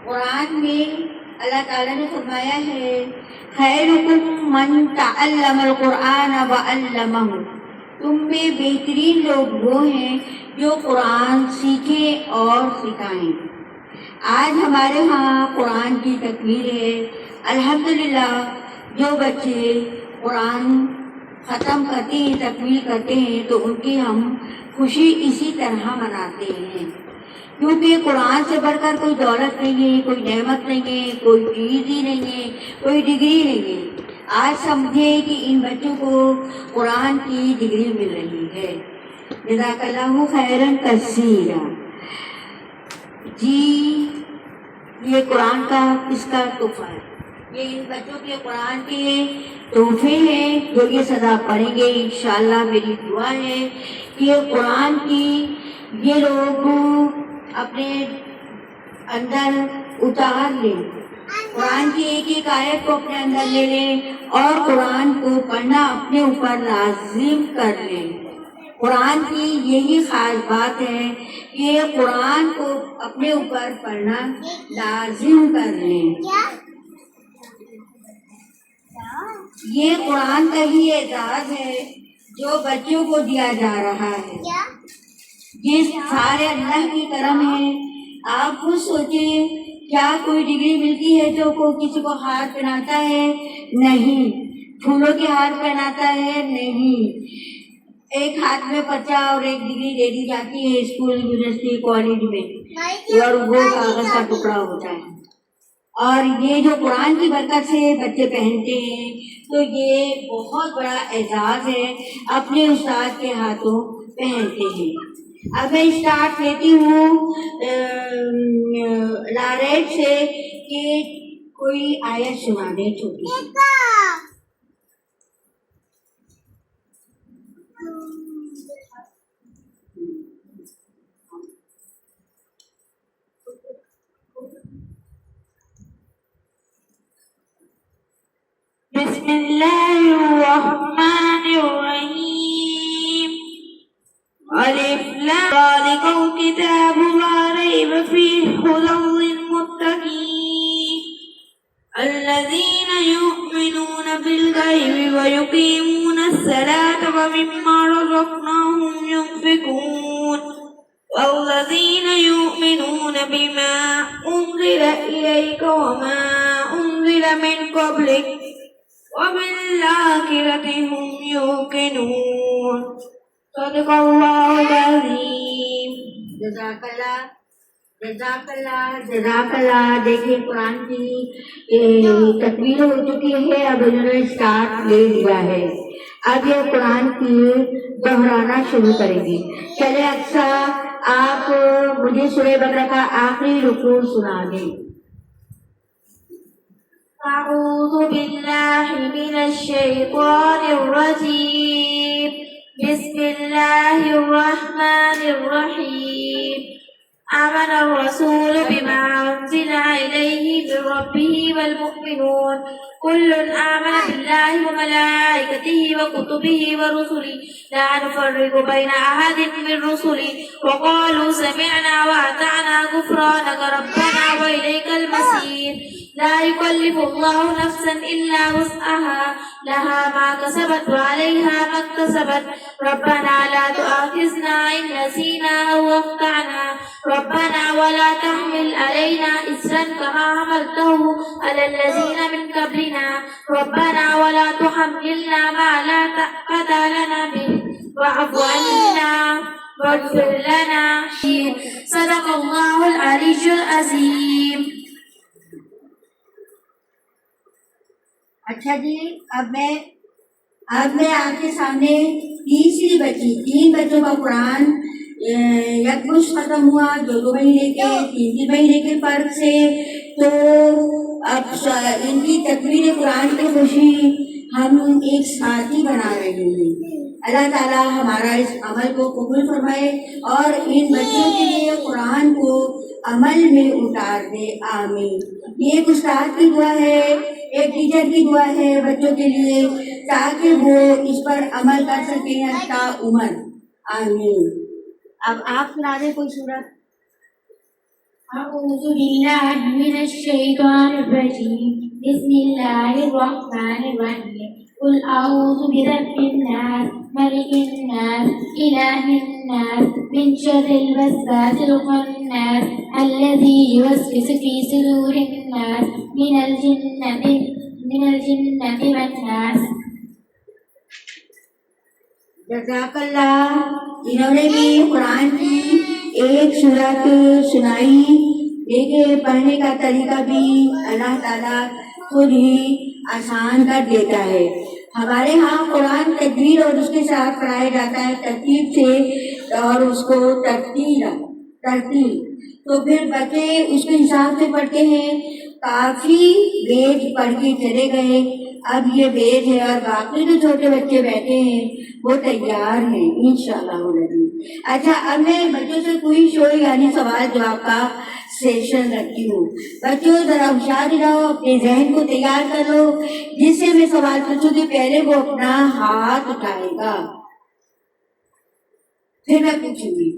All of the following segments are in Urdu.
قرآن میں اللہ تعالیٰ نے فرمایا ہے خیرکم من تعلم القرآن وعلمہ، تم میں بہترین لوگ وہ ہیں جو قرآن سیکھیں اور سکھائیں۔ آج ہمارے ہاں قرآن کی تکمیل ہے۔ الحمدللہ جو بچے قرآن ختم کرتے ہیں، تکمیل کرتے ہیں، تو ان کی ہم خوشی اسی طرح مناتے ہیں، کیونکہ قرآن سے بڑھ کر کوئی دولت نہیں ہے، کوئی نعمت نہیں ہے، کوئی چیز ہی نہیں ہے، کوئی ڈگری نہیں ہے۔ آج سمجھے کہ ان بچوں کو قرآن کی ڈگری مل رہی ہے۔ جزاک اللہ خیرن کثیرا۔ جی یہ قرآن کا کس کا تحفہ ہے؟ یہ ان بچوں کے قرآن کے تحفے ہیں جو یہ سدا پڑھیں گے انشاءاللہ۔ میری دعا ہے کہ قرآن کی یہ لوگ اپنے اندر اتار لیں، قرآن کی ایک ایک آیت کو اپنے اندر لے لیں اور قرآن کو پڑھنا اپنے اوپر لازم کر لیں۔ قرآن کی یہی خاص بات ہے کہ قرآن کو اپنے اوپر پڑھنا لازم کر لیں۔ یہ قرآن کا ہی اعزاز ہے جو بچوں کو دیا جا رہا ہے، یہ سارے اللہ کی کرم ہے۔ آپ خود سوچیں، کیا کوئی ڈگری ملتی ہے جو کسی کو ہار پہناتا ہے؟ نہیں۔ پھولوں کے ہار پہناتا ہے؟ نہیں۔ ایک ہاتھ میں پرچہ اور ایک ڈگری دے دی جاتی ہے اسکول، یونیورسٹی، کالج میں، اور وہ کاغذ کا ٹکڑا ہوتا ہے۔ اور یہ جو قرآن کی برکت سے بچے پہنتے ہیں تو یہ بہت بڑا اعزاز ہے، اپنے استاد کے ہاتھوں پہنتے ہیں۔ اب میں اسٹارٹ لیتی ہوں لاریب سے کہ کوئی آیت سنا دے چھوٹی سی۔ بسم اللہ الرحمن الرحیم۔ الف لام ذالک الکتاب لا ریب فیہ ھدی للمتقین الذین یؤمنون بالغیب ویقیمون الصلاة ومما رزقناہم ينفقون والذین یؤمنون بما انزل الیک وما انزل من قبلک وبالآخرة هم يوقنون۔ صدق اللہ العظیم۔ جزاک اللہ، جزاک اللہ، جزاک اللہ۔ دیکھیں قرآن کی تکمیل ہو چکی ہے، اب انہوں نے اسٹارٹ لے لیا ہے۔ اب یہ قرآن کی دہرانا شروع کریں گے۔ چلے اقصیٰ آپ مجھے سورہ بقرہ کا آخری رکوع سنا دیں۔ اعوذ باللہ من الشیطان الرجیم، بسم اللہ الرحمن الرحیم۔ آمن الرسول بما انزل الیہ من ربہ والمؤمنون کل آمن باللہ وملائکتہ وکتبہ ورسلہ لا نفرق بین احد من رسلہ وقالوا سمعنا واطعنا غفرانک ربنا والیک المصیر۔ لا يكلف الله نفسا إلا وسعها لها ما كسبت وعليها ما اكتسبت ربنا لا تؤاخذنا إن نسينا أو أخطأنا ربنا ولا تحمل علينا إصرا كما حملته على الذين من قبلنا ربنا ولا تحملنا ما لا طاقة لنا به واعف عنا واغفر لنا۔ صدق الله العلي العظيم۔ اچھا جی، اب میں آپ کے سامنے تیسری بچی، 3 بچوں کا قرآن یک مشت ختم ہوا، جو 2 مہینے کے 3 مہینے کے فرق سے، تو اب ان کی تکمیل قرآن کی خوشی ہم ایک ساتھ ہی بنا رہے ہیں۔ اللہ تعالیٰ ہمارا اس عمل کو قبول فرمائے اور ان بچوں کے لیے قرآن کو عمل میں اتار دے، آمین۔ یہ ایک استاد کی دعا ہے، ایک ٹیچر کی دعا ہے بچوں کے لیے، تاکہ وہ اس پر عمل کر سکیں تا عمر، آمین۔ اب آپ سنا دیں کوئی سورت. أعوذ بالله من الشيطان الرجيم بسم الله الرحمن الرحيم قل أعوذ برب الناس ملك الناس إله الناس من شر الوسواس الخناس الذي يوسوس في صدور الناس من الجنة والناس. جزاک اللہ. انہوں نے بھی قرآن کی ایک سورت سنائی. دیکھیے پڑھنے کا طریقہ بھی اللہ تعالیٰ خود ہی آسان کر دیتا ہے. ہمارے ہاں قرآن تجوید اور اس کے ساتھ پڑھایا جاتا ہے ترتیب سے اور اس کو ترتیل. تو پھر بچے اس کے حساب سے پڑھتے ہیں. کافی بیج پڑھ کے چلے گئے. اب یہ بیج ہے اور باقی جو چھوٹے بچے بیٹھے ہیں وہ تیار ہیں انشاءاللہ العزیز. اچھا اب میں بچوں سے کوئی شوئی یعنی سوال جواب کا سیشن رکھتی ہوں. بچوں ذرا ہوشیار رہو, اپنے ذہن کو تیار کرو. جس سے میں سوال پوچھوں گی پہلے وہ اپنا ہاتھ اٹھائے گا, پھر میں پوچھوں گی.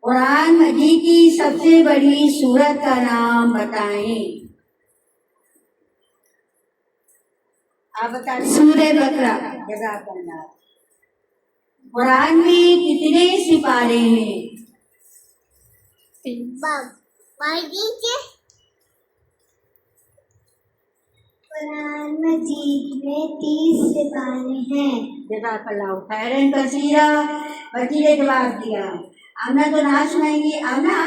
قرآن مجید کی سب سے بڑی سورت کا نام بتائیں. آپ بتائیں. سورہ بقرہ. جزاک اللہ. قرآن میں کتنے سپارے ہیں؟ قرآن مجید میں 30 سپارے ہیں. جزاک اللہ خیرن کثیرہ. بچی نے جواب دیا. آمنہ تو نعت سنائیں گی. آمنہ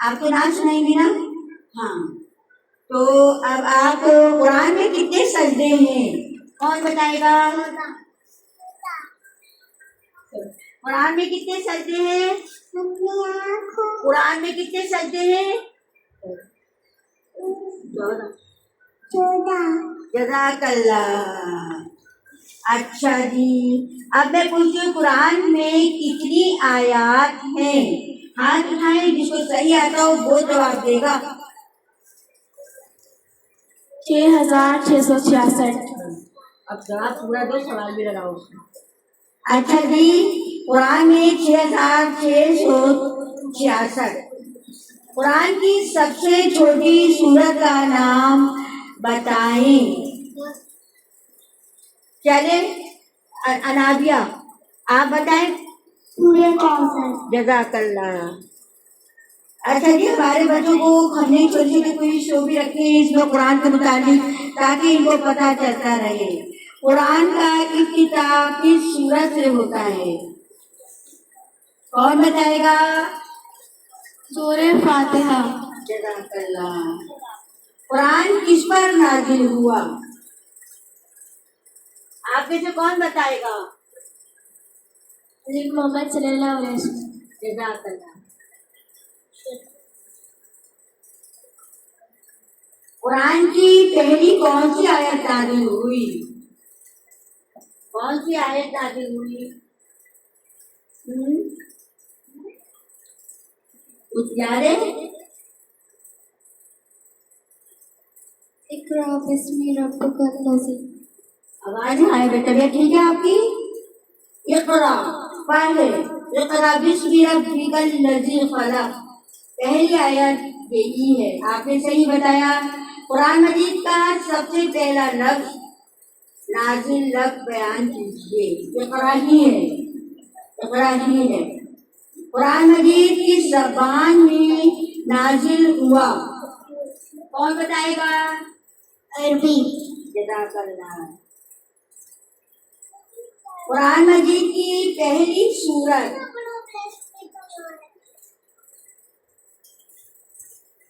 آپ تو نعت سنائیں گی نا؟ ہاں. تو اب آپ قرآن میں کتنے سجدے ہیں کون بتائے گا؟ قرآن میں کتنے سجدے ہیں؟ قرآن میں کتنے سجدے ہیں؟ 14. جزاک اللہ. اچھا جی اب میں پوچھتی ہوں قرآن میں کتنی آیات ہیں؟ ہاتھ اٹھائیں جس کو صحیح آتا ہو وہ جواب دے گا. 6666. اب جواب پورا دو, سوال بھی لگاؤ. اچھا جی قرآن میں 6666. قرآن کی سب سے چھوٹی سورت کا نام بتائیں. چلے انابیہ آپ بتائیں. سورہ کوثر. جزاک اللہ. اچھا جی ہمارے بچوں کو ہم نے چھوٹی چھوٹی کوئی شو بھی رکھے ہیں اس میں قرآن کے متعلق تاکہ ان کو پتہ چلتا رہے. قرآن کا افتتاح کس سورت سے ہوتا ہے؟ کون بتائے گا؟ سورہ فاتحہ. جزاک اللہ. قرآن کس پر نازل ہوا؟ آپ میں سے کون بتائے گا؟ حضرت محمد صلی اللہ علیہ وسلم. جزاک اللہ. قرآن کی پہلی کون سی آیت نازل ہوئی؟ کون سی آیت نازل ہوئی؟ کچھ یاد ہے؟ اقرأ بسم ربک الذی. آواز آئے بیٹا ٹھیک ہے آپ کی؟ اقرا پہلے اقرا بسم ربک الذی خلق. پہلی آیت یہی ہے. آپ نے صحیح بتایا. قرآن مجید کا سب سے پہلا لفظ نازل لفظ بیان کیجیے. اقرا ہی ہے. اقرا ہی ہے. قرآن مجید کس زبان میں نازل ہوا؟ کون بتائے گا؟ عربی. جزاک اللہ. قرآن مجید کی پہلی سورت.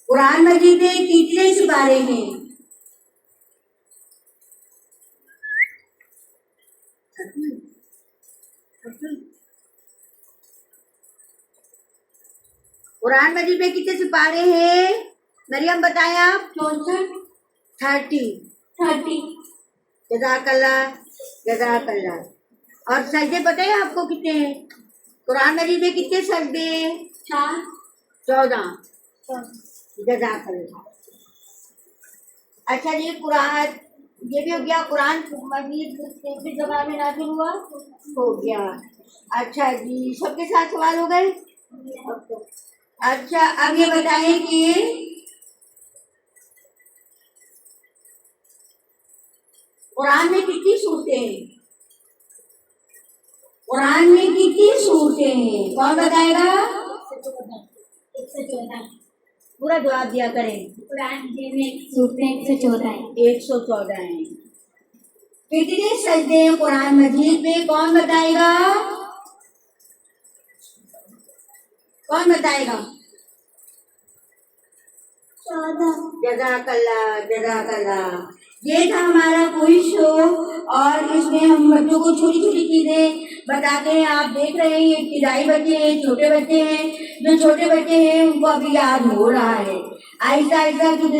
قرآن مجید میں کتنے سپارے ہیں؟ قرآن مجید میں کتنے سپارے ہیں؟ مریم بتایا. 30. جزاک اللہ. جزاک اللہ. اور سجدے پتہ ہے آپ کو کتنے ہیں؟ قرآن مجید میں کتنے سجدے؟ 14. جزاک اللہ. اچھا جی قرآن یہ بھی ہو گیا قرآن مجید کس زبان میں نازل ہوا ہو گیا. اچھا جی سب کے ساتھ سوال ہو گئے. اچھا اب یہ بتائیں کہ قرآن میں کتنی صورتیں ہیں؟ قرآن میں کتنی صورتیں ہیں؟ کون بتائے گا؟ 114. پورا جواب دیا کریں. قرآن میں صورتیں 114 ہیں. 114 ہیں. کتنے سجدے ہیں قرآن مجید میں؟ کون بتائے گا؟ کون بتائے گا؟ 14. جزاک اللہ جزاک اللہ. یہ تھا ہمارا کوئی شو اور اس میں ہم بچوں کو چھوٹی چھوٹی چیزیں بتاتے ہیں. آپ دیکھ رہے ہیں ابتدائی بچے ہیں, چھوٹے بچے ہیں. جو چھوٹے بچے ہیں ان کو ابھی یاد ہو رہا ہے آہستہ آہستہ, کیونکہ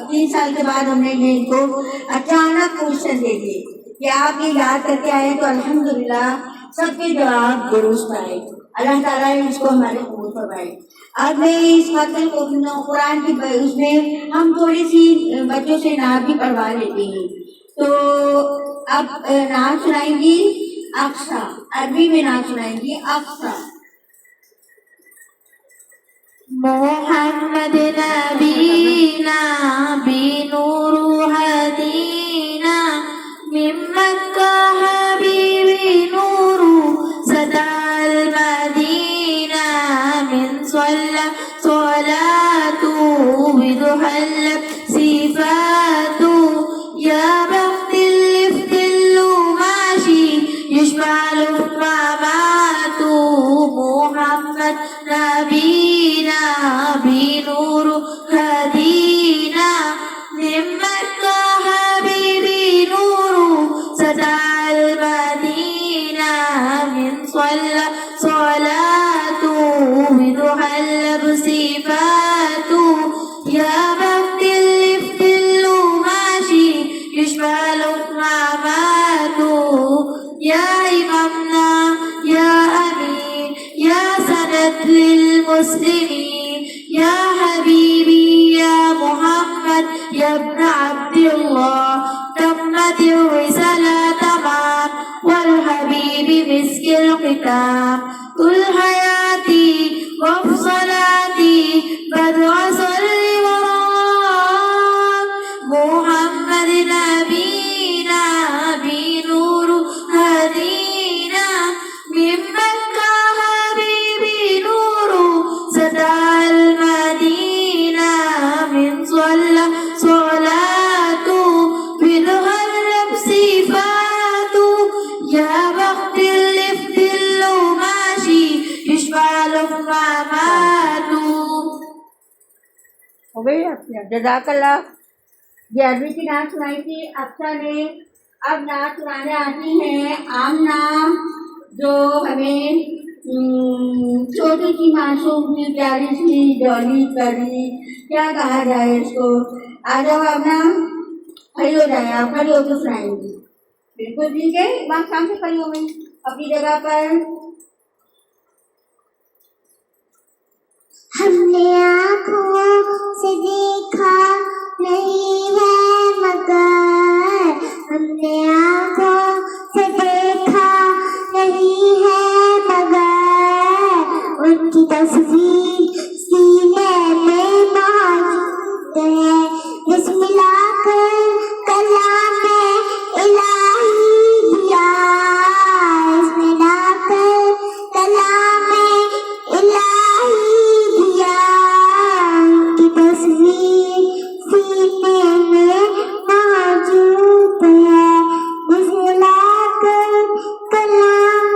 3 سال کے بعد ہم نے ان کو اچانک کوشچن دے دیے کہ آپ یہ یاد کر کے آئے تو الحمدللہ سب کے جواب درست آئے. اللہ تعالیٰ نے اس کو ہمارے قبول فرمائے. اب میں اس مطلب قرآن کی اس میں ہم تھوڑی سی بچوں سے نعت بھی پڑھوا لیتے ہیں. تو اب نعت سنائیں گی اقصا, عربی میں نعت سنائیں گی اقصا. محمد نبینا بنور ہدینا من مکہ حبیبی نور سدا المدینہ من صلی صلاة بضحى صفات یا بخت الافدل ماشی یشبع الفمامات محمد نبینا بنور ہدینا من مکہ حبیبی نور سدا المدینہ من صلی صلاة بضحى صفات یا بخت الافدل ماشی یشبع الفمامات یا امامنا یا امین یا سند للمسلمین یا حبیبی یا محمد یا ابن عبد اللہ تمت الرسالة تمام والحبیب مسک الختام کل حیاتی وصلاتی بدع صلی ورام محمد نبینا بنور ہدینا من مکہ حبیبی نور سدا المدینہ من صلی صلاة بضحى صفات یا بخت الافدل ماشی یشبع الفمامات. ہو گئی آپ نے؟ جزاک اللہ. یہ عربی کی نعت سنائی تھی اقصا نے. اب نعت سنانے آتی ہیں عام نام جو ہمیں چھوٹی سی معصوم سی پیاری سی جولی کری کیا کہا جائے اس کو. آ جاؤ اب نام کھڑی ہو جائے, آپ کھڑی ہو کے سنائیں گی. بالکل ٹھیک ہے, وہاں شام سے کھڑی ہو گئی اپنی جگہ پر. ہم نے آنکھوں سے دیکھا نہیں ہے مگر, ہم نے آنکھوں سے دیکھا نہیں ہے مگر, ان کی تصویر سینے میں موجود ہے. بسم اللہ کر کلام الہی دیا, بسم اللہ کر کلام الہی دیا, ان کی تصویر سینے میں موجود ہے. بسم اللہ کر کلام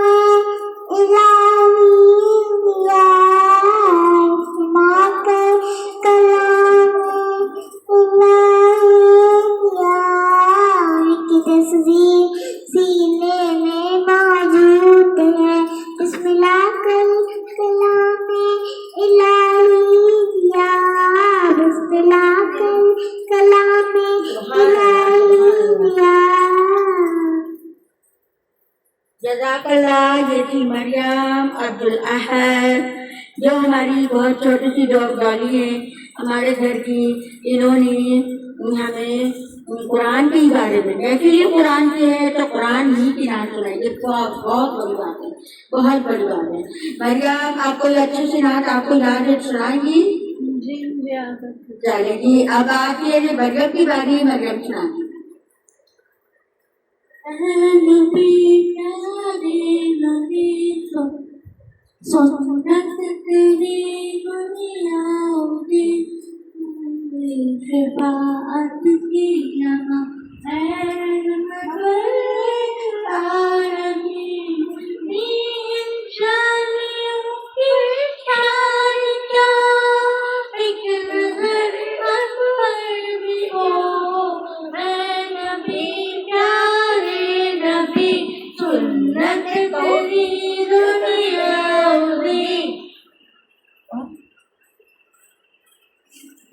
الہی دیا, بسم اللہ کر کلام الہی دیا, ان کی تصویر سینے میں موجود ہے. بسم اللہ کر کلام الہی دیا, بسم اللہ کر کلام الہی دیا. جزاک اللہ. یہ تھی مریم عبدالاحد جو ہماری بہت چھوٹی سی ڈالی ہے ہمارے گھر کی. انہوں نے ہمیں قرآن کے بارے میں، محفل ہی قرآن کی ہے تو قرآن ہی کی نعت سنائیں گے. بہت بڑی بات ہے، بہت بڑی بات ہے. مریم آپ کو اچھے سے نعت آپ کو یاد ہے، سنائیں گی؟ چلے جی، اب آپ یہ مریم کی باری ہے، مریم سنائیں گی. سنت تیری دنیا دی شفاعت کی یہاں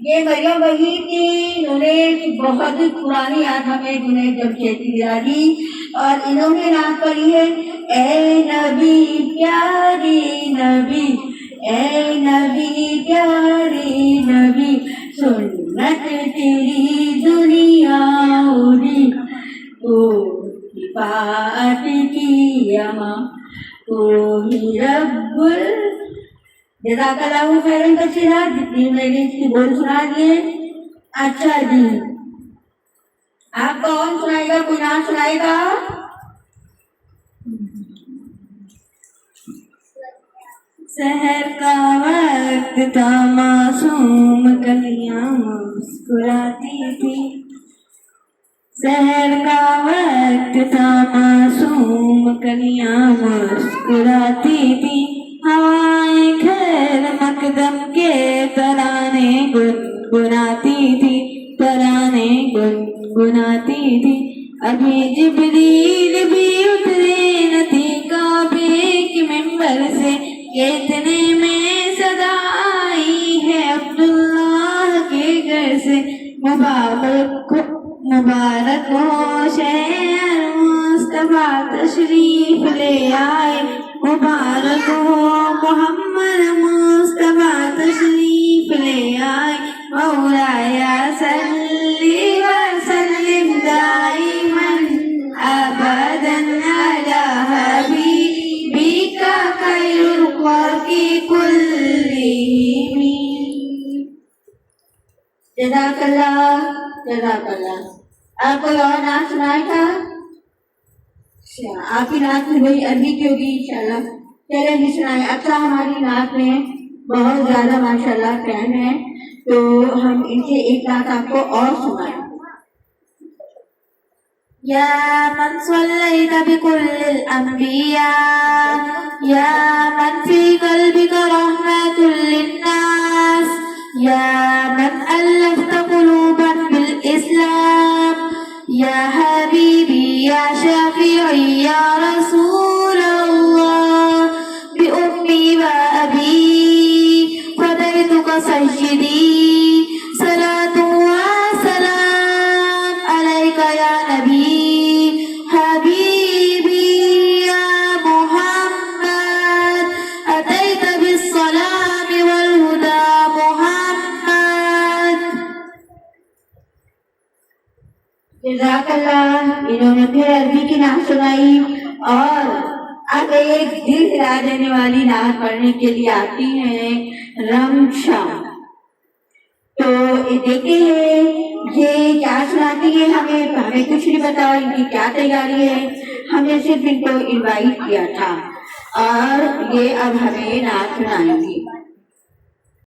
یہ مریم وہی تھی، انہوں نے بہت پرانی یاد ہمیں جنہیں جب کہتی دلا دی، اور انہوں نے نعت پڑھی ہے، اے نبی پیاری نبی، اے نبی پیاری نبی، سنت تیری دنیا اڑی، تو بات کی یہاں تو ہی رب. جزاک اللہ خیرن کثیرا، جتنی میں نے اس کی بول سنا دیے. اچھا جی، آپ کون سنائے گا؟ کوئی نام سنائے گا؟ سحر کا وقت تھا، معصوم کلیاں مسکراتی تھی. سحر کا وقت تھا، معصوم کلیاں مسکراتی تھی. ہوائیں گھر مقدم کے ترانے گنگناتی تھی، ترانے گنگناتی تھی. ابھی جبریل بھی اترے نہ تھی کعبے کے منبر سے، اتنے میں صدا آئی ہے عبداللہ کے گھر سے. مبارک ہو شہر مصطفیٰ تشریف لے آئے، مبارک ہو محمد مصطفیٰ تشریف لے آئے. مولایا صلی وسلم دائما ابدا علی حبیبک خیر الخلق کلہم. جزاک اللہ، جزاک اللہ. آپ کوئی اور نعت سنائے گا؟ آپ کی نعت میں وہی عربی کی ہوگی انشاءاللہ. چلے بھی سنائیں. اچھا، ہماری نعت میں بہت زیادہ ماشاءاللہ ٹائم ہے تو ہم ان سے ایک نعت آپ کو اور سنائیں. یا من صلیت بکل الانبیاء، یا من فی قلبک رحمت للناس، یا من الفت قلوبا بالاسلام، یا حبیبی یا شفیعی یا رسول اللہ، بأمی و ابی فدیتک سجدی، صلاۃ و سلام علیک یا نبی حبیبی یا محمد، اتیت بالسلام والہدی محمد. جزاک اللہ. انہوں نے پھر عربی کی نعت سنائی، اور اب ایک دل ہلا دینے والی نعت پڑھنے کے لیے آتی ہیں رمشا. تو دیکھیں یہ کیا سناتی ہے، ہمیں کچھ نہیں پتا ان کی کیا تیاری ہے. ہم نے صرف ان کو انوائٹ کیا تھا اور یہ اب ہمیں نعت سنائیں گی.